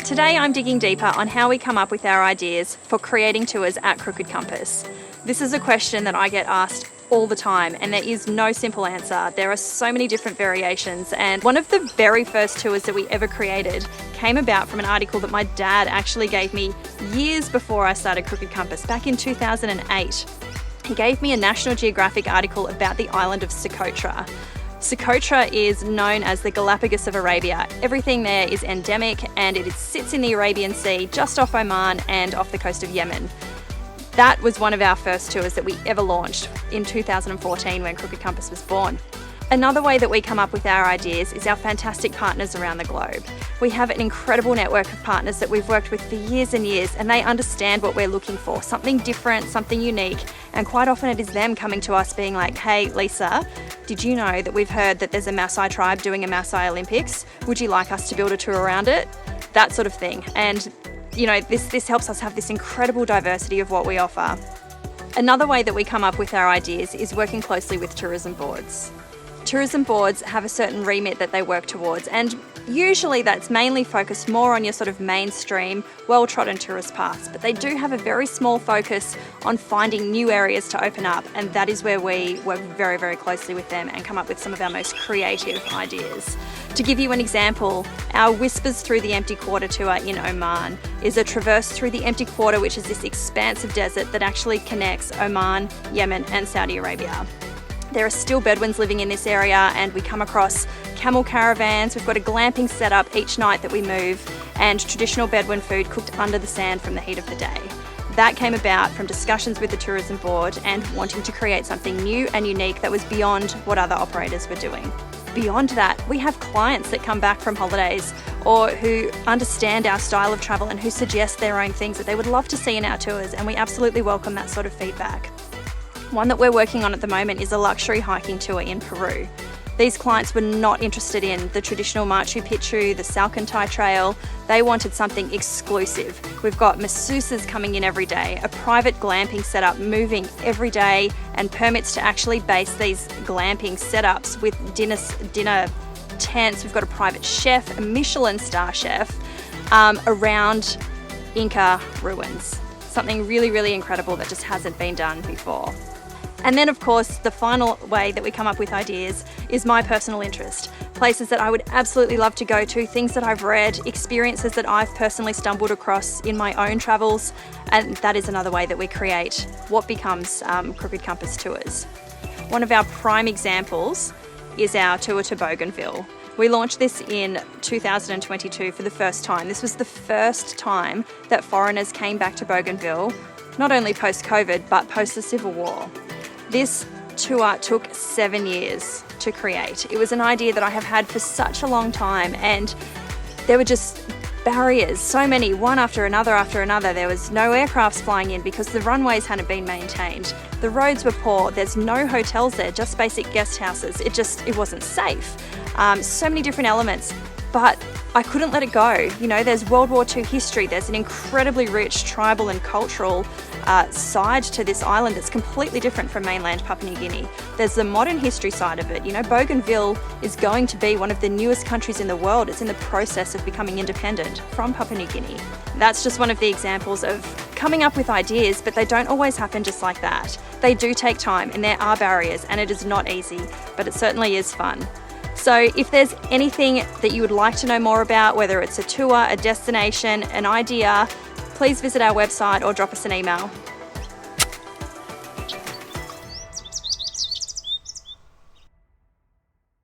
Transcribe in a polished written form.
Today I'm digging deeper on how we come up with our ideas for creating tours at Crooked Compass. This is a question that I get asked all the time, and there is no simple answer. There are so many different variations, and one of the very first tours that we ever created came about from an article that my dad actually gave me years before I started Crooked Compass, back in 2008. He gave me a National Geographic article about the island of Socotra. Socotra is known as the Galapagos of Arabia. Everything there is endemic, and it sits in the Arabian Sea just off Oman and off the coast of Yemen. That was one of our first tours that we ever launched in 2014 when Crooked Compass was born. Another way that we come up with our ideas is our fantastic partners around the globe. We have an incredible network of partners that we've worked with for years and years, and they understand what we're looking for, something different, something unique, and quite often it is them coming to us being like, hey Lisa, did you know that we've heard that there's a Maasai tribe doing a Maasai Olympics? Would you like us to build a tour around it? That sort of thing. And you know, this helps us have this incredible diversity of what we offer. Another way that we come up with our ideas is working closely with tourism boards. Tourism boards have a certain remit that they work towards, and usually that's mainly focused more on your sort of mainstream, well-trodden tourist paths, but they do have a very small focus on finding new areas to open up, and that is where we work very, very closely with them and come up with some of our most creative ideas. To give you an example, our Whispers Through the Empty Quarter tour in Oman is a traverse through the empty quarter, which is this expansive desert that actually connects Oman, Yemen and Saudi Arabia. There are still Bedouins living in this area, and we come across camel caravans. We've got a glamping setup each night that we move, and traditional Bedouin food cooked under the sand from the heat of the day. That came about from discussions with the tourism board and wanting to create something new and unique that was beyond what other operators were doing. Beyond that, we have clients that come back from holidays or who understand our style of travel and who suggest their own things that they would love to see in our tours, and we absolutely welcome that sort of feedback. One that we're working on at the moment is a luxury hiking tour in Peru. These clients were not interested in the traditional Machu Picchu, the Salcantay Trail. They wanted something exclusive. We've got masseuses coming in every day, a private glamping setup moving every day, and permits to actually base these glamping setups with dinner tents. We've got a private chef, a Michelin star chef, around Inca ruins. Something really, really incredible that just hasn't been done before. And then of course, the final way that we come up with ideas is my personal interest. Places that I would absolutely love to go to, things that I've read, experiences that I've personally stumbled across in my own travels, and that is another way that we create what becomes Crooked Compass Tours. One of our prime examples is our tour to Bougainville. We launched this in 2022 for the first time. This was the first time that foreigners came back to Bougainville, not only post-COVID, but post the Civil War. This tour took 7 years to create. It was an idea that I have had for such a long time, and there were just barriers, so many, one after another. There was no aircrafts flying in because the runways hadn't been maintained. The roads were poor. There's no hotels there, just basic guest houses. It wasn't safe. So many different elements, but I couldn't let it go. You know, there's World War II history. There's an incredibly rich tribal and cultural side to this island that's completely different from mainland Papua New Guinea. There's the modern history side of it. You know, Bougainville is going to be one of the newest countries in the world. It's in the process of becoming independent from Papua New Guinea. That's just one of the examples of coming up with ideas, but they don't always happen just like that. They do take time, and there are barriers, and it is not easy, but it certainly is fun. So if there's anything that you would like to know more about, whether it's a tour, a destination, an idea, please visit our website or drop us an email.